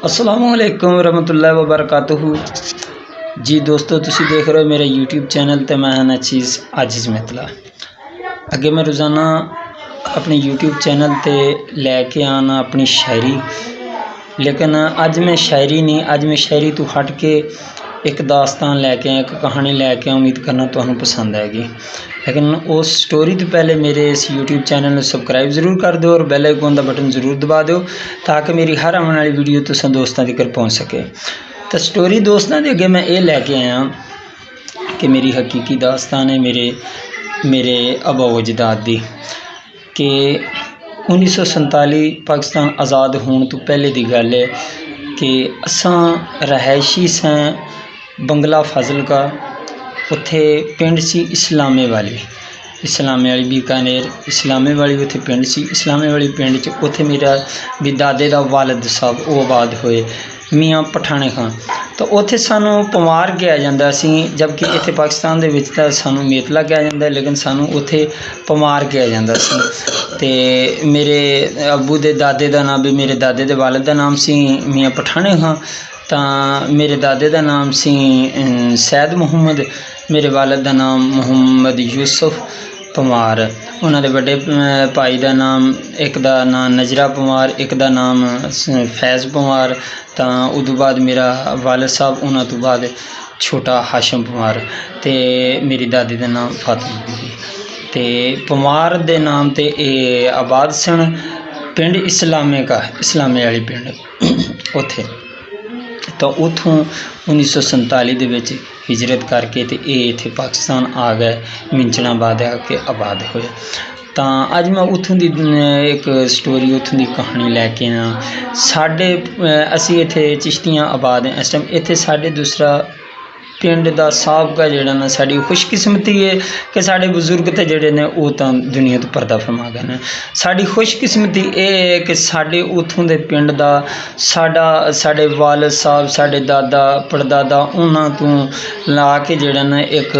अस्सलाम वालेकुम रहमतुल्लाहि व बरकातुहू। जी दोस्तों, तुसी देख रहे हो मेरे यूट्यूब चैनल ते मैं ना चीज़ आजिज़ मितला। अगे मैं रोज़ाना अपने यूट्यूब चैनल ते लैके आना अपनी शायरी, लेकिन अज मैं शायरी नहीं, अज मैं शायरी तो हट के एक दास्तान लैके आया, एक कहानी लैके आया। उम्मीद करना तुहानू पसंद आएगी। लेकिन उस स्टोरी तो पहले मेरे इस यूट्यूब चैनल को सबसक्राइब ज़रूर कर दो और बैल आइकन का बटन ज़रूर दबा दो, ताकि मेरी हर आने वाली वीडियो तुसां दोस्तों तक पहुँच सके। तो स्टोरी दोस्तों के अगे मैं ये लैके आया कि मेरी हकीकी दास्तान है मेरे अबा अजदाद दी, कि 1947 पाकिस्तान आज़ाद होने तो पहले की गल है कि असां रहायशी सां बंगला फाजिल का, उत्थे पिंड सी इस्लामे वाली बीकानेर इस्लामे वाली उत्थे पिंड सी। इस्लामे वाली पिंड च उत्थे मेरा भी दादे दा वालिद साहब वो आबाद होए, मियाँ पठाने खां। तो उत्थे सानू पवार कहा जाता सी, जबकि इत्थे पाकिस्तान दे विच तां सानू मेतला कहा जाता है, लेकिन सानू उत्थे पवार कहा जाता सी। ते मेरे अब्बू दे दादे दा नाम भी, मेरे दादे दे वालिद दा नाम सी मियाँ पठाने खां, तां मेरे दादे दा नाम सी सैयद मुहम्मद, मेरे वालिद दा नाम मुहम्मद यूसुफ पवार। उन्होंने बड़े भाई का नाम, एक का नाम नजरा पवार, एक का नाम फैज़ पवार। तो उदों बाद मेरा वालिद साहब, उन्होंने तो बाद छोटा हाशम पवार, ते मेरी दादी का नाम फातिमा बीबी। ते पवार दे नाम ते आबाद सन पिंड इस्लामे वाली पिंड उत्थे। तो उतों 1947 दे विच हिजरत करके ते इत्थे पाकिस्तान आ गए, मिंचनाबाद आके आबाद होए। तो अज मैं उतों की एक स्टोरी, उतों की कहानी लैके आया। साढ़े असी इत्थे चिश्तियाँ आबाद हैं इस टाइम। इत्थे साढ़े दूसरा पिंड का साबका जिहड़ा ना, साड़ी खुशकिस्मती है कि साढ़े बजुर्ग तो जिहड़े ने वो तो दुनिया तो पर्दा फरमा गए हैं। साड़ी खुशकिस्मती ये है कि साढ़े उतों के पिंड का साढ़े वालिद साहब, साढ़े दादा परदादा, उन्होंने तो ला के जिहड़ा ना एक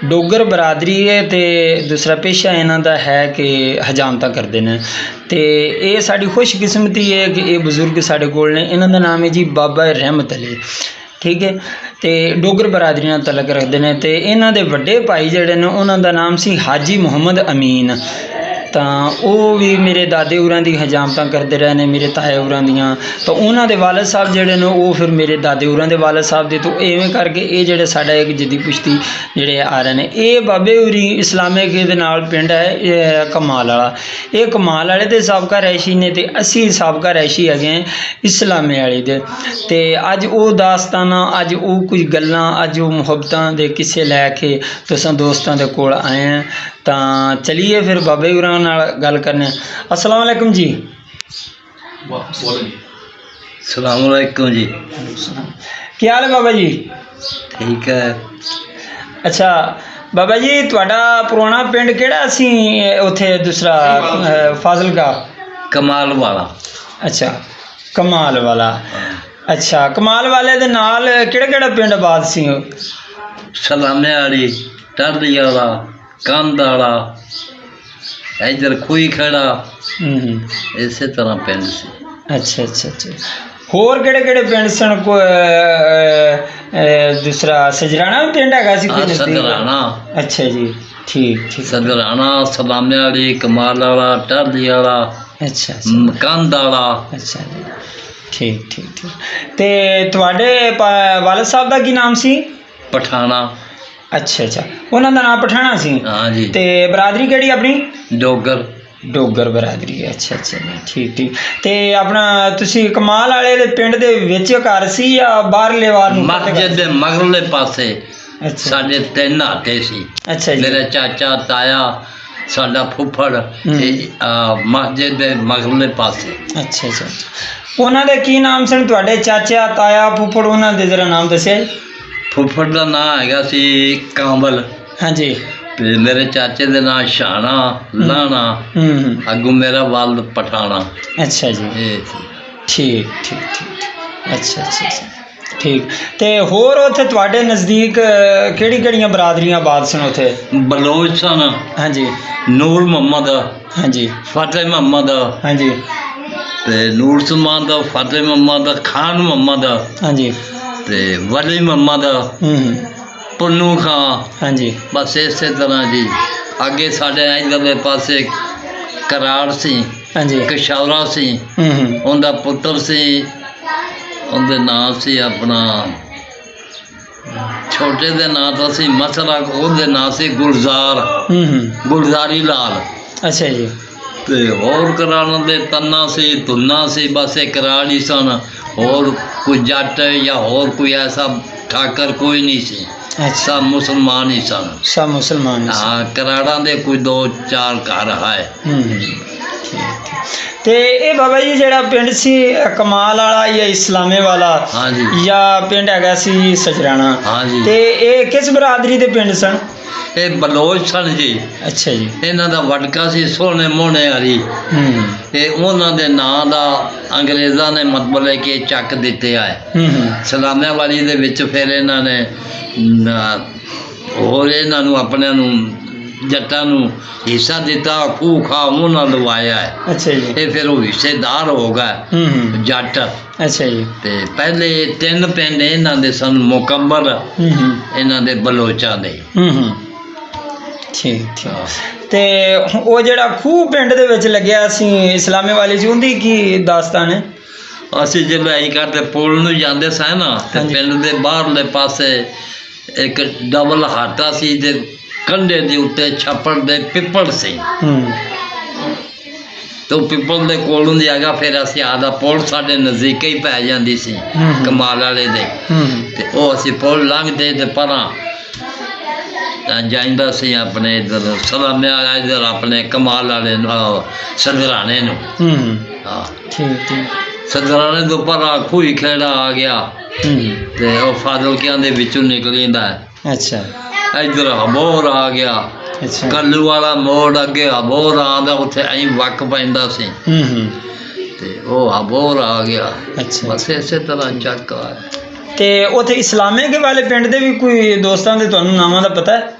डोगर बरादरी है, तो दूसरा पेशा इन्हां दा है कि हजामत करते हैं। तो ये साड़ी खुशकिस्मती है कि ये बजुर्ग साढ़े कोल ने। इन्हां दा नाम है जी बाबा रहमत अली, ठीक है। तो डोगर बरादरी नाल तलक रखते हैं। तो इन्हां दे वड्डे भाई जिहड़े ने, उन्हां दा नाम सी हाजी मुहम्मद अमीन। तो वो भी मेरे दादे उरां दी हजामत करते रहे ने, मेरे ताए उरां दियां। तो उन्हां दे वालिद साहब जिहड़े ने, वो फिर मेरे दादे उरां दे वालिद साहब दे। तो इवें करके ये जिहड़े साडा एक जद्दी पुश्ती जिहड़े आ रहे हैं, ये बाबे उरी इस्लामे के दे नाल पिंड है कमाल वाला। ये कमाल वाले दे साबका रहायशी ने, ते असी साबका रहायशी हैगे इस्लामे वाले दे। ते अज वो दास्ताना, अज वो कुछ गल्लां, अज वो मुहब्बतां दे किस्से लैके तुसां दोस्तां दे कोल आए हैं। तो चलिए फिर बाबे उरां नाल गल करने। अस्सलाम वालेकुम जी। सलाम वालेकुम जी। क्या हाल है बाबा जी? ठीक है। अच्छा बाबा जी, तुहाडा पुराना पिंड केड़ा सी उत्थे दूसरा फाजिल का? कमाल वाला। अच्छा कमाल वाला। अच्छा कमाल वाले दे नाल केड़ा केड़ा पिंड आबाद सी? सलामे वाली, टाली वाला, कंध वाला, इधर खूही खड़ा, इसे तरह पिंड से। अच्छा अच्छा अच्छा। होर केड़े केड़े पिंड सन? को दूसरा सजराना भी पिंड हैगा सी? सजराना। अच्छा जी, ठीक ठीक। सजराना, सलामे वाली, कमाल वाला, टाली वाला, अच्छा कंध वाला। अच्छा जी, ठीक ठीक ठीक। ते तुहाडे वालिद साहब दा की नाम सी? पठाना। अच्छा अच्छा, उन्हां दा नाम पठाना सी। हाँ जी। ते बरादरी केड़ी अपनी? डोगर। डोगर बरादरी। अच्छा अच्छा ठीक ठीक। ते अपना तुसी कमाल वाले दे पिंड दे विच घर सी या बाहरले वार नूं? मस्जिद दे मगरले पासे। अच्छा। साढ़े 3 हाटे सी। अच्छा जी। मेरा चाचा, ताया, साडा फुफड़ मस्जिद दे मगरले पासे। अच्छा अच्छा। उन्हां दे की नाम सन तुहाडे चाचा, ताया, फुफड़? उन्हां दे जरा नाम दस्सिया। फुफड़ का नाम हैगा सी कांबल। हाँ जी। ते मेरे चाचे दे नाम शाना, लाना, अगू मेरा वाल पठाना। अच्छा जी, ठीक ठीक ठीक। अच्छा अच्छा अच्छा ठीक। ते होर उत्थे तुहाडे नज़दीक केड़ी केड़ियां बरादरियां आबाद सन उत्थे? बलोच सन। हाँ जी। नूर मोहम्मद। हाँ जी। फतेह मोहम्मद। हाँ जी। ਤੇ ਨੂਰ ਸਲਮਾਨ ਦਾ, ਫਤਿਹ ਮੁਹੰਮਦ, ਖਾਨ ਮੁਹੰਮਦ ਹਾਂਜੀ। ਤੇ ਵਲੀ ਮੁਹੰਮਦ, ਪੁੰਨੂ ਖਾਂ, ਹਾਂਜੀ। ਬਸ ਇਸੇ ਤਰ੍ਹਾਂ ਜੀ। ਅੱਗੇ ਸਾਡੇ ਇੱਧਰਲੇ ਪਾਸੇ ਕਰਾੜ ਸੀ, ਹਾਂਜੀ। ਕਸ਼ੌਰਾ ਸੀ, ਉਹਦਾ ਪੁੱਤਰ ਸੀ, ਉਹਦੇ ਨਾਂ ਸੀ ਆਪਣਾ, ਛੋਟੇ ਦੇ ਨਾਂ ਤਾਂ ਸੀ ਮਸਰਾ, ਉਹਦੇ ਨਾਂ ਸੀ ਗੁਲਜ਼ਾਰ, ਗੁਲਜ਼ਾਰੀ ਲਾਲ। ਅੱਛਾ ਜੀ। ਤੇ ਹੋਰ ਕਰਾੜਾਂ ਦੇ ਤੰਨਾ ਸੀ, ਧੁੰਨਾ ਸੀ, ਬਸ ਇਹ ਕਰਾੜ ਹੀ ਸਨ। ਹੋਰ ਕੋਈ ਜੱਟ ਜਾਂ ਹੋਰ ਕੋਈ ਐਸਾ ਠਾਕਰ ਕੋਈ ਨਹੀਂ ਸੀ, ਸਭ ਮੁਸਲਮਾਨ ਹੀ ਸਨ। ਸਭ ਮੁਸਲਮਾਨ। ਹਾਂ, ਕਰਾੜਾਂ ਦੇ ਕੋਈ 2-4 ਘਰ ਹੈ। ਤੇ ਇਹ ਬਾਬਾ ਜੀ ਜਿਹੜਾ ਪਿੰਡ ਸੀ ਕਮਾਲ ਵਾਲਾ ਜਾਂ ਇਸਲਾਮੇ ਵਾਲਾ, ਹਾਂਜੀ, ਜਾਂ ਪਿੰਡ ਹੈਗਾ ਸੀ ਸਜਰਾਣਾ, ਹਾਂਜੀ, ਤੇ ਇਹ ਕਿਸ ਬਰਾਦਰੀ ਦੇ ਪਿੰਡ ਸਨ? ਇਹ ਬਲੋਚ ਸਨ ਜੀ। ਅੱਛਾ ਜੀ। ਇਹਨਾਂ ਦਾ ਵਟਕਾ ਸੀ ਸੋਹਣੇ ਮੋਹਣੇ ਵਾਲੀ। ਤੇ ਉਹਨਾਂ ਦੇ ਨਾਂ ਦਾ ਅੰਗਰੇਜ਼ਾਂ ਨੇ ਮਤਲਬ ਹੈ ਕਿ ਚੱਕ ਦਿੱਤੇ ਆ ਸਲਾਮਿਆਂ ਵਾਲੀ ਦੇ ਵਿੱਚ। ਫਿਰ ਇਹਨਾਂ ਨੇ ਹੋਰ ਇਹਨਾਂ ਨੂੰ ਆਪਣਿਆਂ ਨੂੰ ਜੱਟਾਂ ਨੂੰ ਹਿੱਸਾ ਦਿੱਤਾ, ਖੂਹ ਖਾ ਉਹਨਾਂ ਲਵਾਇਆ ਹੈ। ਅੱਛਾ ਜੀ। ਇਹ ਫਿਰ ਉਹ ਹਿੱਸੇਦਾਰ ਹੋ ਗਏ ਜੱਟ। ਅੱਛਾ ਜੀ। ਤੇ ਪਹਿਲੇ 3 ਪਿੰਡ ਇਹਨਾਂ ਦੇ ਸਨ ਮੁਕੰਮਲ, ਇਹਨਾਂ ਦੇ ਬਲੋਚਾਂ ਦੇ। ਠੀਕ ਠੀਕ। ਤੇ ਉਹ ਜਿਹੜਾ ਖੂਹ ਪਿੰਡ ਦੇ ਵਿੱਚ ਲੱਗਿਆ ਸੀ ਇਸਲਾਮੇ ਵਾਲੀ ਸੀ, ਉਹਦੀ ਕੀ ਦਾਸਤਾਨ ਹੈ? ਅਸੀਂ ਜਦੋਂ ਆਈ ਕਰਦੇ ਪੁਲ ਨੂੰ ਜਾਂਦੇ ਸਾਂ ਨਾ, ਤੇ ਪਿੰਡ ਦੇ ਬਾਹਰਲੇ ਪਾਸੇ ਇੱਕ ਡਬਲ ਹਾਟਾ ਸੀ, ਤੇ ਕੰਢੇ ਦੇ ਉੱਤੇ ਛੱਪੜ ਦੇ ਪਿੱਪਲ ਸੀ। ਤੇ ਉਹ ਪਿੱਪਲ ਦੇ ਕੋਲੋਂ ਦੀ ਹੈਗਾ। ਫਿਰ ਅਸੀਂ ਆਦਾ ਪੁਲ ਸਾਡੇ ਨਜ਼ਦੀਕ ਹੀ ਪੈ ਜਾਂਦੀ ਸੀ ਕਮਾਲ ਵਾਲੇ ਦੇ। ਤੇ ਉਹ ਅਸੀਂ ਪੁਲ ਲੰਘਦੇ ਤੇ ਪਰਾਂ ਜਾਂਦਾ ਸੀ ਆਪਣੇ ਇੱਧਰ ਸਲਾਮਿਆਂ, ਇੱਧਰ ਆਪਣੇ ਕਮਾਲ ਵਾਲੇ ਨੂੰ, ਸਦਰਾਣੇ ਨੂੰ। ਹਾਂ, ਠੀਕ ਠੀਕ। ਸਦਰਾਣੇ ਤੋਂ ਪਰਾਂ ਖੂਹੀ ਖੇੜਾ ਆ ਗਿਆ, ਤੇ ਉਹ ਫਾਜ਼ਿਲਕਿਆਂ ਦੇ ਵਿੱਚੋਂ ਨਿਕਲੀਦਾ। ਅੱਛਾ। ਇੱਧਰ ਹਬੋਰ ਆ ਗਿਆ, ਕੱਲੂ ਵਾਲਾ ਮੋੜ ਅੱਗੇ ਹਬੋਰ ਆਉਂਦਾ, ਉੱਥੇ ਐਂ ਵਕ ਪੈਂਦਾ ਸੀ, ਤੇ ਉਹ ਹਬੋਰ ਆ ਗਿਆ। ਬਸ ਇਸੇ ਤਰ੍ਹਾਂ ਚੱਕ ਆ। ਤੇ ਉੱਥੇ ਇਸਲਾਮੇ ਕੇ ਵਾਲੇ ਪਿੰਡ ਦੇ ਵੀ ਕੋਈ ਦੋਸਤਾਂ ਦੇ ਤੁਹਾਨੂੰ ਨਾਮਾਂ ਦਾ ਪਤਾ ਹੈ?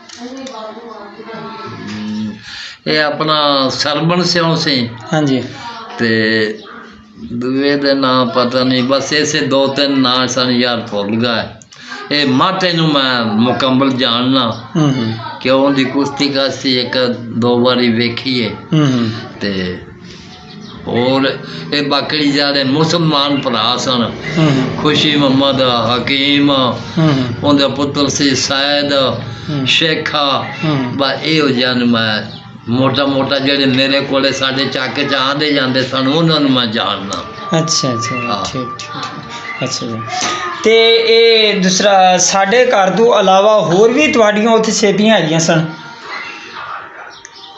ਇਹ ਆਪਣਾ ਸਰਬਣ ਸਿਉਂ ਸੀ। ਹਾਂਜੀ। ਤੇ ਦੂਏ ਦੇ ਨਾਂ ਪਤਾ ਨਹੀਂ, ਬਸ ਇਸੇ 2-3 ਨਾਂ ਸਨ ਯਾਰ, ਭੁੱਲ ਗਏ। ਇਹ ਮਾਟੇ ਨੂੰ ਮੈਂ ਮੁਕੰਮਲ ਜਾਣਨਾ, ਕਿਉਂ ਉਹਦੀ ਕੁਸ਼ਤੀ ਕਾਸਤੀ 1-2 ਵਾਰੀ ਵੇਖੀ ਹੈ। ਤੇ ਹੋਰ ਇਹ ਬਾਕੀ ਜਿਹੜੇ ਮੁਸਲਮਾਨ ਭਰਾ ਸਨ, ਖੁਸ਼ੀ ਮੁਹੰਮਦ, ਹਕੀਮ, ਉਹਦਾ ਪੁੱਤਰ ਸੀ ਸੈਦ, ਸ਼ੇਖਾ, ਬਸ ਇਹੋ ਜਿਹਾ ਨੂੰ ਮੈਂ ਮੋਟਾ ਮੋਟਾ ਜਿਹੜੇ ਮੇਰੇ ਕੋਲੇ ਸਾਡੇ ਚੱਕ ਚ ਆਉਂਦੇ ਜਾਂਦੇ ਸਨ, ਉਹਨਾਂ ਨੂੰ ਮੈਂ ਜਾਣਦਾ। ਅੱਛਾ ਅੱਛਾ, ਠੀਕ ਠੀਕ। ਅੱਛਾ ਜੀ। ਤੇ ਇਹ ਦੂਸਰਾ ਸਾਡੇ ਘਰ ਤੋਂ ਇਲਾਵਾ ਹੋਰ ਵੀ ਤੁਹਾਡੀਆਂ ਉੱਥੇ ਸੇਪੀਆਂ ਹੈਗੀਆਂ ਸਨ?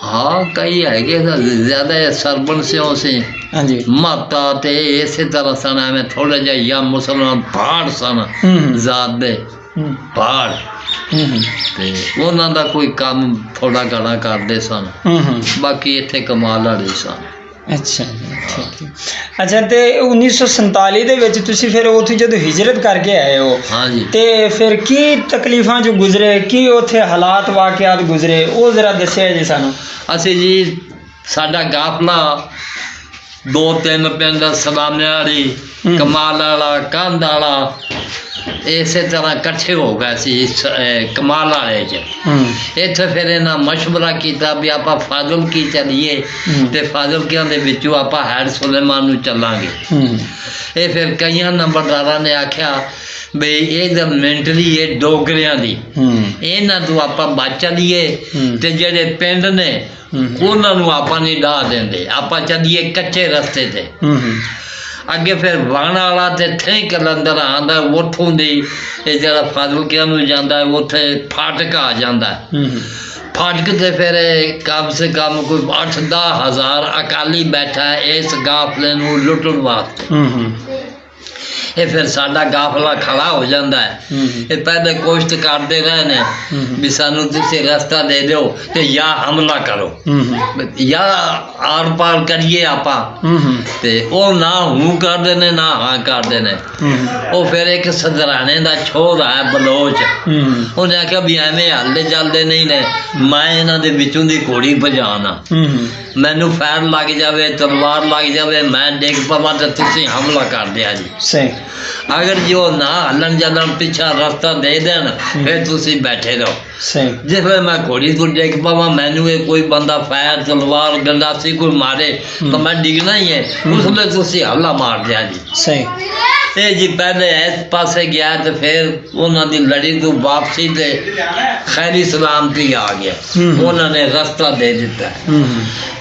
ਹਾਂ, ਕਈ ਹੈਗੇ ਸਨ, ਜ਼ਿਆਦਾ ਸਰਬਣ ਸਿਉਂ ਸੀ। ਹਾਂਜੀ। ਮਾਤਾ ਤੇ ਇਸੇ ਤਰ੍ਹਾਂ ਸਨ, ਐਵੇਂ ਥੋੜ੍ਹਾ ਜਿਹਾ ਜਾਂ ਮੁਸਲਮਾਨ ਪਹਾੜ ਸਨ ਜ਼ਾਤ ਦੇ ਪਹਾੜ, ਤੇ ਉਹਨਾਂ ਦਾ ਕੋਈ ਕੰਮ ਥੋੜ੍ਹਾ ਘਣਾ ਕਰਦੇ ਸਨ। ਬਾਕੀ ਇੱਥੇ ਕਮਾਲ ਵਾਲੇ ਸਨ। ਅੱਛਾ ਠੀਕ ਹੈ। ਅੱਛਾ, ਤੇ 1947 ਦੇ ਵਿੱਚ ਤੁਸੀਂ ਫਿਰ ਉੱਥੇ ਜਦੋਂ ਹਿਜਰਤ ਕਰਕੇ ਆਏ ਹੋ, ਹਾਂਜੀ, ਤੇ ਫਿਰ ਕੀ ਤਕਲੀਫਾਂ 'ਚ ਗੁਜ਼ਰੇ, ਕੀ ਉੱਥੇ ਹਾਲਾਤ ਵਾਕਿਆਤ ਗੁਜ਼ਰੇ, ਉਹ ਜ਼ਰਾ ਦੱਸਿਆ ਜੀ ਸਾਨੂੰ। ਅਸੀਂ ਜੀ, ਸਾਡਾ ਗਾਫਲਾ 2-3 ਪਿੰਡ ਸਲਾਮਿਆਂ ਵਾਲੀ, ਕਮਾਲ ਵਾਲਾ, ਕੰਧ ਵਾਲਾ, ਇਸੇ ਤਰ੍ਹਾਂ ਇਕੱਠੇ ਹੋ ਗਏ ਸੀ ਕਮਾਲ ਵਾਲੇ 'ਚ। ਇੱਥੇ ਫਿਰ ਇਹਨਾਂ ਮਸ਼ਵਰਾ ਕੀਤਾ ਵੀ ਆਪਾਂ ਫਾਜ਼ਿਲਕੀ ਚੱਲੀਏ, ਤੇ ਫਾਜ਼ਿਲਕਿਆਂ ਦੇ ਵਿੱਚੋਂ ਆਪਾਂ ਹੈਡ ਸੁਲੇਮਾਨ ਨੂੰ ਚੱਲਾਂਗੇ। ਇਹ ਫਿਰ ਕਈਆਂ ਨੰਬਰਦਾਰਾਂ ਨੇ ਆਖਿਆ ਬਈ ਇਹ ਤਾਂ ਮੈਂਟਲੀ ਇਹ ਡੋਗਰਿਆਂ ਦੀ, ਇਹਨਾਂ ਤੋਂ ਆਪਾਂ ਬਚ ਚੱਲੀਏ, ਤੇ ਜਿਹੜੇ ਪਿੰਡ ਨੇ ਉਹਨਾਂ ਨੂੰ ਆਪਾਂ ਨਹੀਂ ਡਾਹ ਦਿੰਦੇ, ਆਪਾਂ ਚੱਲੀਏ ਕੱਚੇ ਰਸਤੇ 'ਤੇ। ਅੱਗੇ ਫਿਰ ਵਾਣ ਵਾਲਾ ਤੇ ਥਈ ਕਲੰਦਰ ਆਉਂਦਾ, ਉੱਥੋਂ ਦੀ ਇਹ ਜਿਹੜਾ ਫਾਜ਼ਿਲਕਿਆਂ ਨੂੰ ਜਾਂਦਾ, ਉੱਥੇ ਫਾਟਕ ਆ ਜਾਂਦਾ। ਫਾਟਕ 'ਤੇ ਫਿਰ ਕਮ ਸੇ ਕਮ ਕੋਈ 8-10 ਹਜ਼ਾਰ ਅਕਾਲੀ ਬੈਠਾ ਇਸ ਕਾਫਲੇ ਨੂੰ ਲੁੱਟਣ ਵਾਸਤੇ। ਇਹ ਫਿਰ ਸਾਡਾ ਗਾਫਲਾ ਖੜਾ ਹੋ ਜਾਂਦਾ ਹੈ। ਇਹ ਪਹਿਲੇ ਕੋਸ਼ਿਸ਼ ਕਰਦੇ ਰਹੇ ਨੇ ਵੀ ਸਾਨੂੰ ਤੁਸੀਂ ਰਸਤਾ ਦੇ ਦਿਓ ਤੇ ਜਾਂ ਹਮਲਾ ਕਰੋ ਜਾਂ ਆਰ ਪਾਰ ਕਰੀਏ ਆਪਾਂ, ਤੇ ਉਹ ਨਾ ਹੂੰ ਕਰਦੇ ਨੇ ਨਾ ਹਾਂ ਕਰਦੇ ਨੇ। ਉਹ ਫਿਰ ਇੱਕ ਸਦਰਾਣੇ ਦਾ ਛੋਹਰਾ ਹੈ ਬਲੋਚ, ਉਹਨੇ ਆਖਿਆ ਵੀ ਐਵੇਂ ਹੱਲਦੇ ਚੱਲਦੇ ਨਹੀਂ ਨੇ, ਮੈਂ ਇਹਨਾਂ ਦੇ ਵਿੱਚੋਂ ਦੀ ਘੋੜੀ ਭਜਾਣਾ, ਮੈਨੂੰ ਫੈਰ ਲੱਗ ਜਾਵੇ, ਤਲਵਾਰ ਲੱਗ ਜਾਵੇ, ਮੈਂ ਡਿੱਗ ਪਵਾਂ ਤੇ ਤੁਸੀਂ ਹਮਲਾ ਕਰ ਦਿਆ ਜੀ। ਸਹੀ। ਅਗਰ ਜੋ ਨਾ ਹਲਣ ਚੱਲਣ ਪਿੱਛਾ ਰਸਤਾ ਦੇ ਦੇਣ ਫਿਰ ਤੁਸੀਂ ਬੈਠੇ ਰਹੋ। ਸਹੀ। ਜਿਸ ਵੇਲੇ ਮੈਂ ਘੋੜੀ ਤੋਂ ਡਿੱਗ ਪਵਾਂ, ਮੈਨੂੰ ਇਹ ਕੋਈ ਬੰਦਾ ਫੈਰ ਤਲਵਾਰ ਗੰਡਾਸੀ ਕੋਈ ਮਾਰੇ ਤਾਂ ਮੈਂ ਡਿੱਗਣਾ ਹੀ ਹੈ, ਉਸ ਵੇਲੇ ਤੁਸੀਂ ਹਮਲਾ ਮਾਰ ਦਿਆ ਜੀ। ਸਹੀ। ਇਹ ਜੀ ਪਹਿਲੇ ਇਸ ਪਾਸੇ ਗਿਆ ਤੇ ਫਿਰ ਉਹਨਾਂ ਦੀ ਲੜੀ ਤੋਂ ਵਾਪਸੀ ਤੇ ਖੈਰੀ ਸਲਾਮਤੀ ਆ ਗਿਆ, ਉਹਨਾਂ ਨੇ ਰਸਤਾ ਦੇ ਦਿੱਤਾ।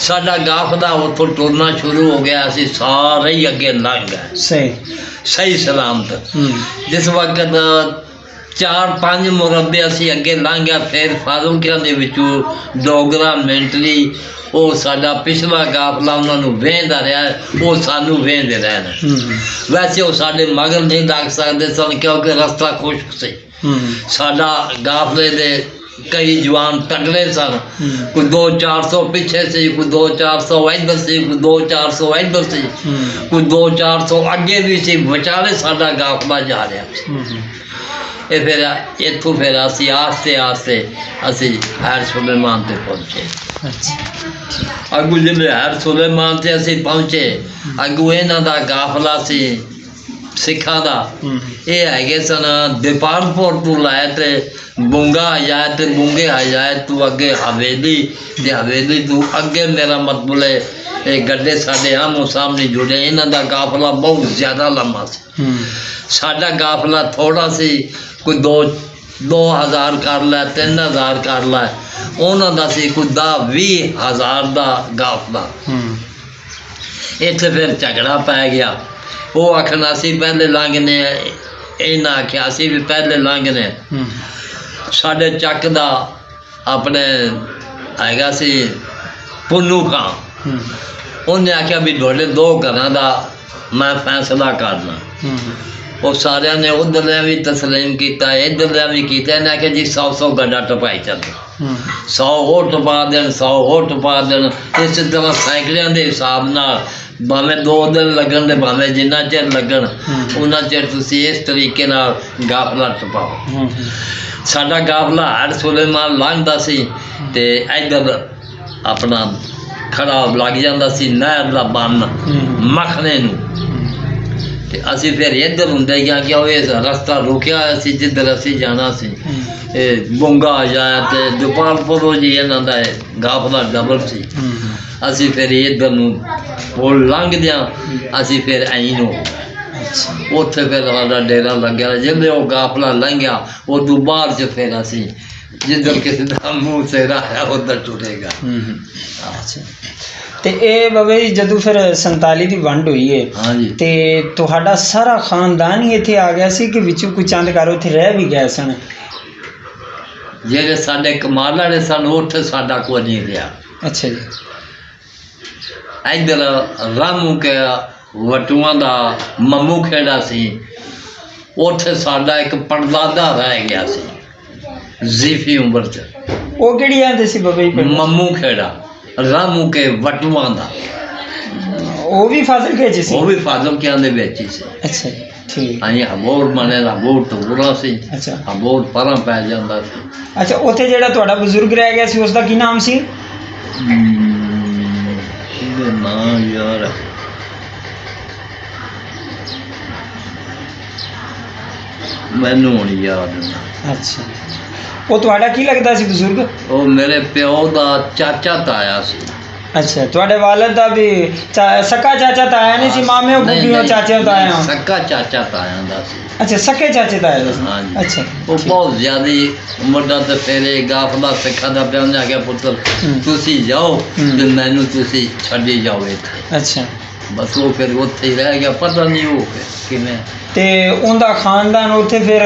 ਸਾਡਾ ਗਾਫਲਾ ਉੱਥੋਂ ਟੁਰਨਾ ਸ਼ੁਰੂ ਹੋ ਗਿਆ, ਅਸੀਂ ਸਾਰੇ ਹੀ ਅੱਗੇ ਲੰਘ ਗਏ ਸਹੀ ਸਹੀ ਸਲਾਮਤ। ਜਿਸ ਵਕਤ 4-5 ਮੁਰੱਬੇ ਅਸੀਂ ਅੱਗੇ ਲੰਘ ਗਿਆ, ਫਿਰ ਫਾਜ਼ਿਲਕਾ ਦੇ ਵਿੱਚੋਂ ਡੋਗਰਾ ਮੈਂਟਲੀ ਉਹ ਸਾਡਾ ਪਿਛਲਾ ਗਾਫਲਾ ਉਹਨਾਂ ਨੂੰ ਵੇਂਹਦਾ ਰਿਹਾ, ਉਹ ਸਾਨੂੰ ਵੇਂਹਦੇ ਰਹੇ ਨੇ। ਵੈਸੇ ਉਹ ਸਾਡੇ ਮਗਰ ਨਹੀਂ ਲੱਗ ਸਕਦੇ ਸਨ ਕਿਉਂਕਿ ਰਸਤਾ ਖੁਸ਼ਕ ਸੀ। ਸਾਡਾ ਗਾਫਲੇ ਦੇ ਕਈ ਜਵਾਨ ਤਗੜੇ ਸਨ, ਕੋਈ 200-400 ਪਿੱਛੇ ਸੀ, ਕੋਈ 200-400 ਇੱਧਰ ਸੀ, ਕੋਈ 200-400 ਇੱਧਰ ਸੀ, ਕੋਈ 200-400 ਅੱਗੇ ਵੀ ਸੀ, ਵਿਚਾਲੇ ਸਾਡਾ ਗਾਫਲਾ ਜਾ ਰਿਹਾ ਸੀ। ਇਹ ਫਿਰ ਇੱਥੋਂ ਫਿਰ ਅਸੀਂ ਆਸਤੇ ਆਸਤੇ ਅਸੀਂ ਹੈਰ ਸੁਲੇਮਾਨ 'ਤੇ ਪਹੁੰਚੇ। ਅੱਗੂ ਜਿਵੇਂ ਹੈਰ ਸੁਲੇਮਾਨ 'ਤੇ ਅਸੀਂ ਪਹੁੰਚੇ, ਅੱਗੂ ਇਹਨਾਂ ਦਾ ਗਾਫਲਾ ਸੀ ਸਿੱਖਾਂ ਦਾ। ਇਹ ਹੈਗੇ ਸਨ ਦੀਪਾਲਪੁਰ ਤੋਂ ਲੈ ਤੇ ਬੁੰਗਾ ਹਜਾਇਤ ਤੇ ਬੁੰਗੇ ਹਜਾਇਤ ਤੋਂ ਅੱਗੇ ਹਵੇਲੀ, ਤੇ ਹਵੇਲੀ ਤੋਂ ਅੱਗੇ ਮੇਰਾ ਮਤਲਬ ਹੈ ਇਹ ਗੱਡੇ ਸਾਡੇ ਆਮੋ ਸਾਹਮਣੇ ਜੁੜੇ। ਇਹਨਾਂ ਦਾ ਗਾਫਲਾ ਬਹੁਤ ਜ਼ਿਆਦਾ ਲੰਮਾ ਸੀ, ਸਾਡਾ ਗਾਫਲਾ ਥੋੜਾ ਸੀ, ਕੋਈ 2000 ਕਰ ਲੈ, 3000 ਕਰ ਲੈ, ਉਹਨਾਂ ਦਾ ਸੀ ਕੋਈ 10-20 ਦਾ ਗਾਫਲਾ। ਇੱਥੇ ਫਿਰ ਝਗੜਾ ਪੈ ਗਿਆ, ਉਹ ਆਖਣਾ ਅਸੀਂ ਪਹਿਲੇ ਲੰਘਨੇ, ਇਹਨਾਂ ਆਖਿਆ ਅਸੀਂ ਵੀ ਪਹਿਲੇ ਲੰਘਨੇ। ਸਾਡੇ ਚੱਕ ਦਾ ਆਪਣੇ ਹੈਗਾ ਸੀ ਪੁੰਨੂ ਖਾਂ, ਉਹਨੇ ਆਖਿਆ ਵੀ ਤੁਹਾਡੇ 2 ਘਰਾਂ ਦਾ ਮੈਂ ਫੈਸਲਾ ਕਰਨਾ। ਉਹ ਸਾਰਿਆਂ ਨੇ ਉਧਰਲਿਆਂ ਵੀ ਤਸਲੀਮ ਕੀਤਾ, ਇੱਧਰਲਿਆਂ ਵੀ ਕੀਤਾ। ਇਹਨੇ ਆਖਿਆ ਜੀ 100 ਗੱਡਾ ਟਪਾਈ ਚੱਲੋ, 100 ਹੋਰ ਟਪਾ ਦੇਣ, 100 ਹੋਰ ਟਪਾ ਦੇਣ। ਇਸੇ ਤਰ੍ਹਾਂ ਸਾਈਕਲਿਆਂ ਦੇ ਹਿਸਾਬ ਨਾਲ ਭਾਵੇਂ 2 ਦਿਨ ਲੱਗਣ ਤੇ ਭਾਵੇਂ ਜਿੰਨਾ ਚਿਰ ਲੱਗਣ ਉਹਨਾਂ ਚਿਰ ਤੁਸੀਂ ਇਸ ਤਰੀਕੇ ਨਾਲ ਗਾਫਲਾ ਟਪਾਓ। ਸਾਡਾ ਗਾਫਲਾ ਹਰ ਸੁਲੇਮਾਨ ਲੰਘਦਾ ਸੀ ਤੇ ਇੱਧਰ ਆਪਣਾ ਖੜਾ ਲੱਗ ਜਾਂਦਾ ਸੀ ਨਹਿਰ ਦਾ ਬੰਨ ਮਖਨੇ ਨੂੰ, ਤੇ ਅਸੀਂ ਫਿਰ ਇੱਧਰ ਹੁੰਦੇ ਗਿਆ ਕਿ ਉਹ ਇਹ ਰਸਤਾ ਰੁਕਿਆ ਹੋਇਆ ਸੀ ਜਿੱਧਰ ਅਸੀਂ ਜਾਣਾ ਸੀ। ਇਹ ਬੁੰਗਾ ਜਾਇਆ ਤੇ ਦੀਪਾਲਪੁਰ ਜੀ ਇਹਨਾਂ ਦਾ ਗਾਫਲਾ ਡਬਲ ਸੀ। ਅਸੀਂ ਫਿਰ ਇੱਧਰ ਨੂੰ ਪੁਲ ਲੰਘਦਿਆਂ ਅਸੀਂ ਫਿਰ ਐਂ ਨੂੰ ਉੱਥੇ ਫਿਰ ਸਾਡਾ ਡੇਰਾ ਲੱਗਿਆ। ਜਿਵੇਂ ਉਹ ਗਾਫਲਾ ਲੰਘਿਆ ਉਹ ਤੋਂ ਬਾਅਦ 'ਚ ਫਿਰ ਅਸੀਂ ਜਿੱਧਰ ਕਿਸੇ ਦਾ ਮੂੰਹ ਸਿਰਾ ਹੈ ਉੱਧਰ ਟੁੱਟੇਗਾ। ਤੇ ਇਹ ਬਾਬਾ ਜੀ ਜਦੋਂ ਫਿਰ 47 ਦੀ ਵੰਡ ਹੋਈ ਹੈ, ਹਾਂਜੀ, ਤੇ ਤੁਹਾਡਾ ਸਾਰਾ ਖਾਨਦਾਨ ਹੀ ਇੱਥੇ ਆ ਗਿਆ ਸੀ ਕਿ ਵਿੱਚੋਂ ਕੋਈ ਚੰਦ ਘਰ ਉੱਥੇ ਰਹਿ ਵੀ ਗਏ ਸਨ? ਜਿਹੜੇ ਸਾਡੇ ਕਮਾਲ ਵਾਲੇ ਸਨ ਉੱਥੇ ਸਾਡਾ ਕੋਈ ਨਹੀਂ ਰਿਹਾ। ਅੱਛਾ ਜੀ। ਇੱਧਰ ਰਾਮੂ ਕੇ ਵਟੂਆਂ ਦਾ ਮੰਮੂ ਖੇੜਾ ਸੀ, ਉੱਥੇ ਸਾਡਾ ਇੱਕ ਪੜਦਾਦਾ ਰਹਿ ਗਿਆ ਸੀ ਜ਼ੀਫੀ ਉਮਰ 'ਚ। ਉਹ ਕਿਹੜੀ ਆਂਦੇ ਸੀ ਬਾਬਾ ਜੀ? ਮੰਮੂ ਖੇੜਾ ਰਾਮੂ ਕੇ ਵਟੂਆਂ ਦਾ। ਉਹ ਵੀ ਫਾਜ਼ਿਲਕੇ 'ਚ ਸੀ? ਉਹ ਵੀ ਫਾਜ਼ਿਲਕਿਆਂ ਦੇ ਵਿੱਚ ਹੀ ਸੀ। ਅੱਛਾ ਜੀ, ਠੀਕ। ਅਸੀਂ ਹਬੋਰ ਮਨੇ ਦਾ ਹਬੋਰ ਤੋਂ ਬੁਰਾ ਸੀ। ਅੱਛਾ, ਹਬੋਰ ਪਰਾਂ ਪੈ ਜਾਂਦਾ ਸੀ। ਅੱਛਾ, ਉੱਥੇ ਜਿਹੜਾ ਤੁਹਾਡਾ ਬਜ਼ੁਰਗ ਰਹਿ ਗਿਆ ਸੀ ਉਸ ਦਾ ਕੀ ਨਾਮ ਸੀ? ਉਹਦਾ ਨਾਂ ਯਾਰ ਮੈਨੂੰ ਨਹੀਂ ਯਾਦ। ਅੱਛਾ, ਉਹ ਤੁਹਾਡਾ ਕੀ ਲੱਗਦਾ ਸੀ ਬਜ਼ੁਰਗ? ਉਹ ਮੇਰੇ ਪਿਓ ਦਾ ਚਾਚਾ ਤਾਇਆ ਸੀ। ਅੱਛਾ, ਤੁਹਾਡੇ ਵਾਲਦ ਦਾ ਵੀ ਸਕਾ ਚਾਚਾ ਤਾਇਆ ਨਹੀਂ ਸੀ? ਮਾਮੇ ਬੁੱਢੀਆਂ ਚਾਚੇ ਤਾਇਆ? ਸਕਾ ਚਾਚਾ ਤਾਇਆ ਦਾ ਸੀ। ਅੱਛਾ, ਸਕੇ ਚਾਚੇ ਤਾਇਆ ਦਾ ਸੀ। ਹਾਂਜੀ। ਅੱਛਾ, ਉਹ ਬਹੁਤ ਜ਼ਿਆਦੀ ਉਮਰ ਦਾ ਤੇ ਫਿਰ ਇਹ ਗਾਫਲਾ ਸਿੱਖਾਂ ਦਾ ਪਿਆ। ਉਹਨੇ ਆ ਗਿਆ ਪੁੱਤਰ ਤੁਸੀਂ ਜਾਓ ਤੇ ਮੈਨੂੰ ਤੁਸੀਂ ਛੱਡੀ ਜਾਓ ਇੱਥੇ। ਅੱਛਾ, ਬਸ ਉਹ ਫਿਰ ਉੱਥੇ ਹੀ ਰਹਿ ਗਿਆ, ਪਤਾ ਨਹੀਂ ਉਹ ਕਿਵੇਂ। ਤੇ ਉਹਦਾ ਖਾਨਦਾਨ ਉੱਥੇ ਫਿਰ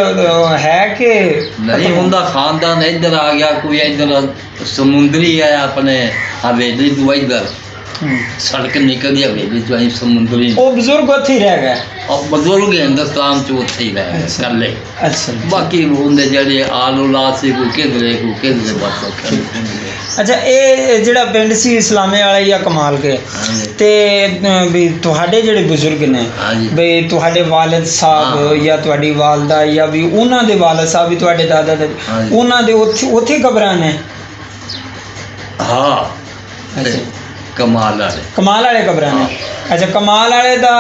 ਹੈ ਕਿ ਨਹੀਂ? ਉਹਦਾ ਖਾਨਦਾਨ ਇੱਧਰ ਆ ਗਿਆ, ਕੋਈ ਇੱਧਰ ਸਮੁੰਦਰੀ ਹੈ ਆਪਣੇ ਹਵੇਲੀ ਤੋਂ ਇੱਧਰ सड़क निकलती है भी जो समुद्री ਉਹ ਬਜ਼ੁਰਗ ਉੱਥੇ ਹੀ ਰਹਿ ਗਏ। और बजुर्ग हिंदुस्तान च उत्थे ही रह अच्छा। कर ले ਅੱਛਾ बाकी उनके जड़े आलू लासी कोई किधरे बस ਅੱਛਾ ਇਹ ਜਿਹੜਾ ਪਿੰਡ ਸੀ ਇਸਲਾਮੇ ਵਾਲਾ ਜਾਂ ਕਮਾਲ ਕੇ ਤੇ ਵੀ ਤੁਹਾਡੇ ਜਿਹੜੇ ਬਜ਼ੁਰਗ ਨੇ ਹਾਂਜੀ ਵੀ ਤੁਹਾਡੇ ਵਾਲਿਦ ਸਾਹਿਬ ਹਾਂ। ਜਾਂ ਤੁਹਾਡੀ ਵਾਲਦਾ ਜਾਂ ਵੀ ਉਹਨਾਂ ਦੇ ਵਾਲਿਦ ਸਾਹਿਬ ਵੀ ਤੁਹਾਡੇ ਦਾਦਾ ਦੇ ਹਾਂਜੀ। ਉਹਨਾਂ ਦੇ ਉੱਥੇ ਕਬਰਾਂ ਨੇ। हाँ ਅੱਛਾ कमाल वाले ਕਮਾਲ ਵਾਲੇ ਕਬਰਾਂ ਨੇ। ਅੱਛਾ ਕਮਾਲ ਵਾਲੇ ਦਾ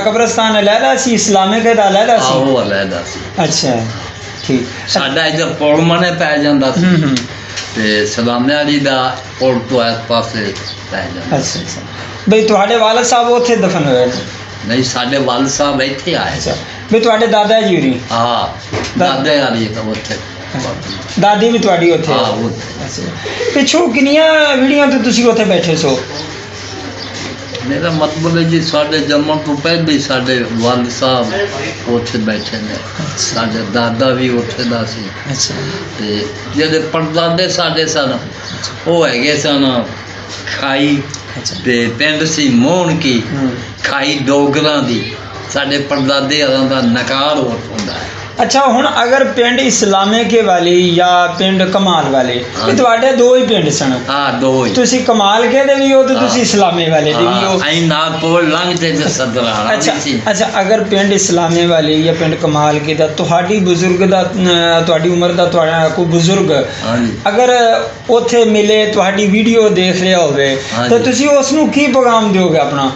ਕਬਰਸਤਾਨ ਅਲੱਗਾ ਸੀ ਇਸਲਾਮੇ ਕੇ ਦਾ ਅਲੱਗਾ ਸੀ। वो अलहदा सी ਅੱਛਾ ਠੀਕ। साडा इधर पुल मने पै जांदा सी ते सलामे वाली दा पुल तो इस पासे पै जांदा ਅੱਛਾ ਅੱਛਾ ਵੀ ਤੁਹਾਡੇ ਵਾਲਿਦ ਸਾਹਿਬ ਉੱਥੇ ਦਫਨ ਹੋਏ ਨੇ। नहीं साडे वाल साहब इत्थे आए ਅੱਛਾ ਵੀ ਤੁਹਾਡੇ ਦਾਦਾ ਜੀ ਹੋਰੀ हाँ दादे वाली तो उत्थे ਦਾਦੀ ਵੀ ਤੁਹਾਡੀ ਉੱਥੇ हाँ ਹੈ। उत्थे ਅੱਛਾ ਪਿੱਛੋਂ ਕਿੰਨੀਆਂ ਵੀਡੀਆਂ ਤੇ ਤੁਸੀਂ ਉੱਥੇ ਬੈਠੇ ਸੋ। मेरा मतलब है जी साढ़े जम्मन तो पहले ही साढ़े वाल साहब उत्थे बैठे ने साढ़े दादा भी उत्थे दा सी ਅੱਛਾ ते जेह्ड़े परदादे साढ़े सन वो हैगे सन खाई ਅੱਛਾ ते पिंड सी मोहन की खाई डोगरां दी साढ़े परदादे दा नकार होंदा है। ਅੱਛਾ ਹੁਣ ਅਗਰ ਪਿੰਡ ਇਸਲਾਮੇ ਕੇ ਵਾਲੇ ਜਾਂ ਪਿੰਡ ਕਮਾਲ ਵਾਲੇ ਹਾਂ। ਇਹ ਤੁਹਾਡੇ ਦੋ ਹੀ ਪਿੰਡ ਸਨ। हाँ दो ही ਤੁਸੀਂ ਕਮਾਲ ਕੇ ਦੇ ਵੀ ਹੋ ਤੇ ਹਾਂ। ਤੁਸੀਂ ਇਸਲਾਮੇ ਵਾਲੇ ਦੇ ਵੀ ਹੋ। आई ना पोल लंघते ते सदराना ਅੱਛਾ भी सी ਅੱਛਾ ਅਗਰ ਪਿੰਡ ਇਸਲਾਮੇ ਵਾਲੇ ਜਾਂ ਪਿੰਡ ਕਮਾਲ ਕੇ ਦਾ ਤੁਹਾਡੀ ਬਜ਼ੁਰਗ ਦਾ ਤੁਹਾਡੀ ਉਮਰ ਦਾ ਤੁਹਾਡਾ ਕੋਈ ਬਜ਼ੁਰਗ हाँ जी ਅਗਰ ਉੱਥੇ ਮਿਲੇ ਤੁਹਾਡੀ ਵੀਡੀਓ ਦੇਖ ਰਿਹਾ ਹੋਵੇ ਹਾਂ ਤਾਂ ਜੀ। ਤੁਸੀਂ ਉਸ ਨੂੰ ਕੀ ਪੈਗਾਮ ਦਿਓਗੇ ਆਪਣਾ।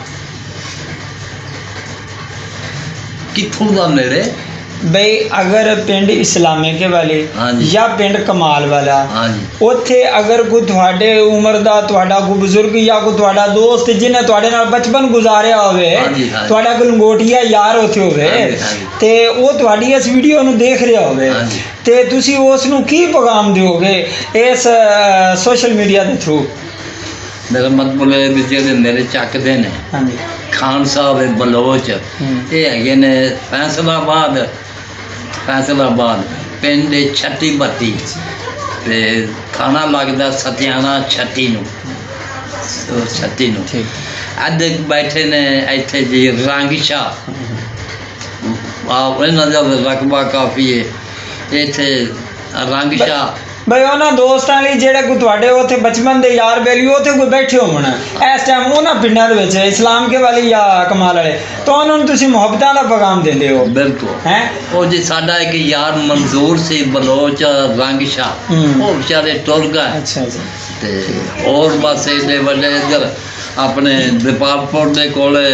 कित्थों दा मेरे ਬਈ ਅਗਰ ਪਿੰਡ ਇਸਲਾਮੇ ਕੇ ਵਾਲੇ ਹਾਂਜੀ। ਜਾਂ ਪਿੰਡ ਕਮਾਲ ਵਾਲਾ हाँ जी ਉੱਥੇ ਅਗਰ ਕੋਈ ਤੁਹਾਡੇ ਉਮਰ ਦਾ ਤੁਹਾਡਾ ਕੋਈ ਬਜ਼ੁਰਗ ਜਾਂ ਕੋਈ ਤੁਹਾਡਾ ਦੋਸਤ ਜਿਹਨੇ ਤੁਹਾਡੇ ਨਾਲ ਬਚਪਨ ਗੁਜ਼ਾਰਿਆ ਹੋਵੇ ਹਾਂਜੀ, ਹਾਂਜੀ। ਤੁਹਾਡਾ ਕੋਈ ਲੰਗੋਟੀਆ ਯਾਰ ਉੱਥੇ ਹੋਵੇ ਹਾਂਜੀ, ਹਾਂਜੀ। ਤੇ ਉਹ ਤੁਹਾਡੀ ਇਸ ਵੀਡੀਓ ਨੂੰ ਦੇਖ ਰਿਹਾ ਹੋਵੇ ਹਾਂਜੀ। ਤੇ ਤੁਸੀਂ ਉਸ ਨੂੰ ਕੀ ਪੈਗਾਮ ਦਿਓਗੇ ਇਸ ਸੋਸ਼ਲ ਮੀਡੀਆ ਦੇ ਥਰੂ। मेरा मतलब है भी जेह्ड़े मेरे चकदे ने ਹਾਂਜੀ खान साहब है बलोच ये हैगे ने फैसलाबाद पिंड छत्ती बत्ती ते थाना लगदा सतियाना छत्ती नूं छत्ती नूं ਠੀਕ अद्धे बैठे ने इत्थे जी रंग शाह इन्हां दा रकबा काफ़ी है इत्थे रंग शाह ਬਈ ਉਹਨਾਂ ਦੋਸਤਾਂ ਲਈ ਜਿਹੜੇ ਕੋਈ ਤੁਹਾਡੇ ਉੱਥੇ ਬਚਪਨ ਦੇ ਯਾਰ ਬੇਲੀ ਉੱਥੇ ਕੋਈ ਬੈਠੇ ਹੋਣ ਇਸ ਟਾਈਮ ਉਹਨਾਂ ਪਿੰਡਾਂ ਦੇ ਵਿੱਚ ਇਸਲਾਮ ਕੇ ਵਾਲੀ ਜਾਂ ਕਮਾਲ ਵਾਲੇ ਤਾਂ ਉਹਨਾਂ ਨੂੰ ਤੁਸੀਂ ਮੁਹੱਬਤਾਂ ਦਾ ਪੈਗਾਮ ਦਿੰਦੇ ਹੋ बिल्कुल ਹੈ। ਉਹ ਜੀ ਸਾਡਾ ਇੱਕ ਯਾਰ ਮਨਜ਼ੂਰ ਸੀ ਬਲੋਚ ਰੰਗ ਸ਼ਾਹ ਉਹ ਵਿਚਾਰੇ ਟੁਰ ਗਏ ਅੱਛਾ ਅੱਛਾ ਤੇ ਹੋਰ ਬਸ ਇਹਦੇ ਵੱਡੇ ਇੱਧਰ ਆਪਣੇ ਦੀਪਾਲਪੁਰ ਦੇ ਕੋਲੇ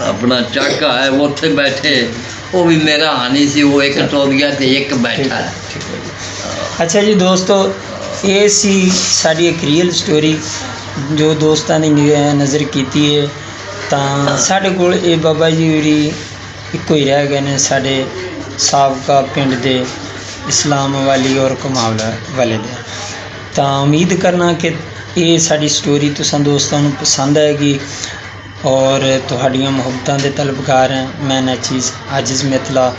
ਆਪਣਾ ਚਾਕਾ ਹੈ ਉੱਥੇ ਬੈਠੇ ਉਹ ਵੀ ਮੇਰਾ ਹਾਨੀ ਸੀ ਉਹ ਇੱਕ ਟੁਰ ਗਿਆ ਤੇ ਇੱਕ ਬੈਠਾ ਹੈ। ਅੱਛਾ ਜੀ ਦੋਸਤੋ ਇਹ ਸੀ ਸਾਡੀ ਇੱਕ ਰੀਅਲ ਸਟੋਰੀ ਜੋ ਦੋਸਤਾਂ ਨੇ ਨਜ਼ਰ ਕੀਤੀ ਹੈ। ਤਾਂ ਸਾਡੇ ਕੋਲ ਇਹ ਬਾਬਾ ਜੀ ਹੋਰੀ ਇੱਕੋ ਹੀ ਰਹਿ ਗਏ ਨੇ ਸਾਡੇ ਸਾਬਕਾ ਪਿੰਡ ਦੇ ਇਸਲਾਮ ਵਾਲੀ ਔਰ ਕਮਾਲ ਵਾਲੇ ਦੇ। ਤਾਂ ਉਮੀਦ ਕਰਨਾ ਕਿ ਇਹ ਸਾਡੀ ਸਟੋਰੀ ਤੁਸੀਂ ਦੋਸਤਾਂ ਨੂੰ ਪਸੰਦ ਆਏਗੀ ਔਰ ਤੁਹਾਡੀਆਂ ਮੁਹੱਬਤਾਂ ਦੇ ਤਲਬਕਾਰ ਹੈ। ਮੈਂ ਨਾਚੀਜ਼ ਆਜਿਜ਼ ਮਿਤਲਾ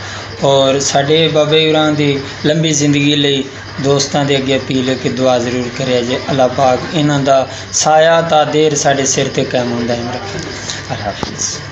ਔਰ ਸਾਡੇ ਬਾਬੇ ਹੋਰਾਂ ਦੀ ਲੰਬੀ ਜ਼ਿੰਦਗੀ ਲਈ ਦੋਸਤਾਂ ਦੇ ਅੱਗੇ ਅਪੀਲ ਹੈ ਕਿ ਦੁਆ ਜ਼ਰੂਰ ਕਰਿਆ ਜੇ ਅੱਲਾਹ ਪਾਕ ਇਹਨਾਂ ਦਾ ਸਾਇਆ ਤਾਂ ਦੇਰ ਸਾਡੇ ਸਿਰ ਤੇ ਕਾਇਮ ਹੁੰਦਾ ਹੈ ਰੱਖੇ। ਅੱਲਾਹ ਹਾਫਿਜ਼।